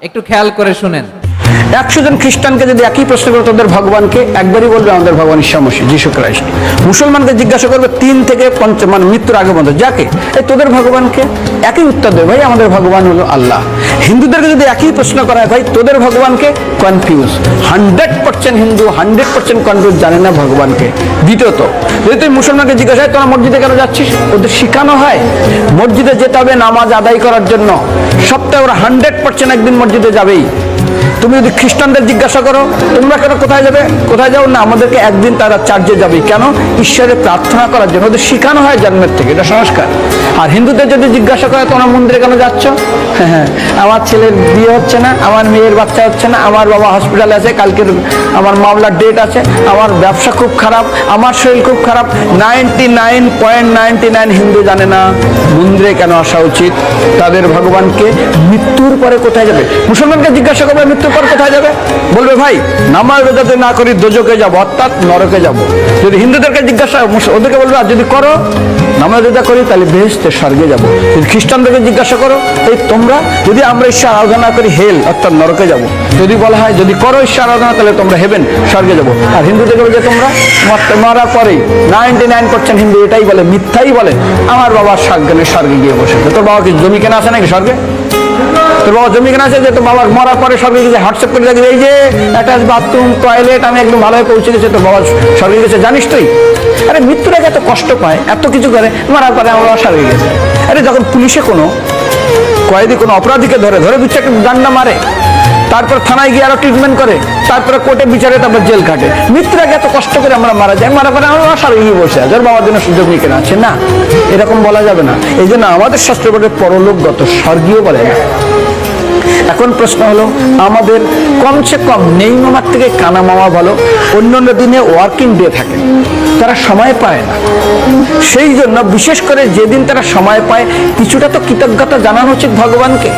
একটু খেয়াল করে শুনেন। 100 জন খ্রিস্টানকে যদি একই প্রশ্ন করে তোদের ভগবানকে, একবারই বলবে আমাদের ভগবান ঈশ্বর মসিহ যিশু খ্রাইস্ট। মুসলমানকে জিজ্ঞাসা করবে 3 থেকে 5 মানে মৃত্যুর আগে পর্যন্ত, যাকে এই তোদের ভগবানকে, একই উত্তর দেবে, ভাই আমাদের ভগবান হলো আল্লাহ। হিন্দুদেরকে যদি একই প্রশ্ন করা হয়, ভাই তোদের ভগবানকে, কনফিউজ। 100% হিন্দু 100% কনফিউজ, জানে না ভগবানকে। দ্বিতীয়ত, যদি তুই মুসলমানকে জিজ্ঞাসা হয় তোরা মসজিদে কেন যাচ্ছিস, ওদের শেখানো হয় মসজিদে যেতে হবে নামাজ আদায় করার জন্য। সপ্তাহে ওরা 100% একদিন মসজিদে যাবেই। তুমি যদি খ্রিস্টানদের জিজ্ঞাসা করো তোমরা কেন কোথায় যাবে, কোথায় যাও না, আমাদেরকে একদিন তারা চার্চে যাবে। কেন? ঈশ্বরের প্রার্থনা করার জন্য। ওদের শেখানো হয় জন্মের থেকে, এটা সংস্কার। আর হিন্দুদের যদি জিজ্ঞাসা করে তোমরা মন্দিরে কেন যাচ্ছ, হ্যাঁ আমার ছেলের বিয়ে হচ্ছে না, আমার মেয়ের বাচ্চা হচ্ছে না, আমার বাবা হসপিটালে আছে, কালকের আমার মামলার ডেট আছে, আমার ব্যবসা খুব খারাপ, আমার শরীর খুব খারাপ। 99.99 হিন্দু জানে না মন্দিরে কেন আসা উচিত, তাদের ভগবানকে মৃত্যুর পরে কোথায় যাবে। মুসলমানকে জিজ্ঞাসা করবে মৃত্যুর পর কোথায় যাবে, বলবে ভাই নামাজ রোজাতে না করি দোজকে যাব, অর্থাৎ নরকে যাব। যদি হিন্দুদেরকে জিজ্ঞাসা, ওদেরকে বলবে আর যদি করো নামাজ রোজা করি তাহলে বেহেশতে স্বর্গে যাব। যদি খ্রিস্টানদেরকে জিজ্ঞাসা করো এই তোমরা যদি আমরা ঈশ্বর আরাধনা করি হেল অর্থাৎ নরকে যাব। যদি বলা হয় যদি করো ঈশ্বর আরাধনা তাহলে তোমরা হেভেন স্বর্গে যাব। আর হিন্দুদেরকে বলবে তোমরা মরার পরেই 99% হিন্দু এটাই বলে, মিথ্যাই বলে, আমার বাবার স্বর্গে গিয়ে বসে। তোর বাবা কি জমি কেনা আছে নাকি স্বর্গে? তোর বাবা জমি কেনা আছে যে তোর বাবা মরার পরে স্বর্গে গেছে, হোয়াটসঅ্যাপ করে দেখবে এই যে একটা বাথরুম টয়লেট আমি একদম ভালোভাবে পৌঁছে গেছে, তোর বাবা স্বর্গে গেছে, জানিস তুই? আরে মৃত্যুর আগে এত কষ্ট পায়, এত কিছু করে, মরার পরে আমার বাবা স্বর্গে গেছে। আরে যখন পুলিশে কোনো কয়েদি কোনো অপরাধীকে ধরে 2-4 ডান্ডা মারে, তারপর থানায় গিয়ে আরো ট্রিটমেন্ট করে, তারপরে কোর্টে বিচারে, তারপর জেল কাটে, মৃত্যুর আগে এত কষ্ট করে আমরা মারা যাই, মারা পরে আমরা স্বর্গে গিয়ে বসে আছে, ওর বাবার জন্য সুযোগ নিয়ে কেনা আছে না, এরকম বলা যাবে না। এই জন্য আমাদের শাস্ত্র বলে পরলোকগত, স্বর্গীয় বলে না। এখন প্রশ্ন হলো আমাদের কমসে কম নেই মামার থেকে কানা মামা ভালো, অন্যান্য দিনে ওয়ার্কিং ডে থাকে, তারা সময় পায় না। সেই জন্য বিশেষ করে যেদিন তারা সময় পায় কিছুটা তো কৃতজ্ঞতা জানানো উচিত ভগবানকে।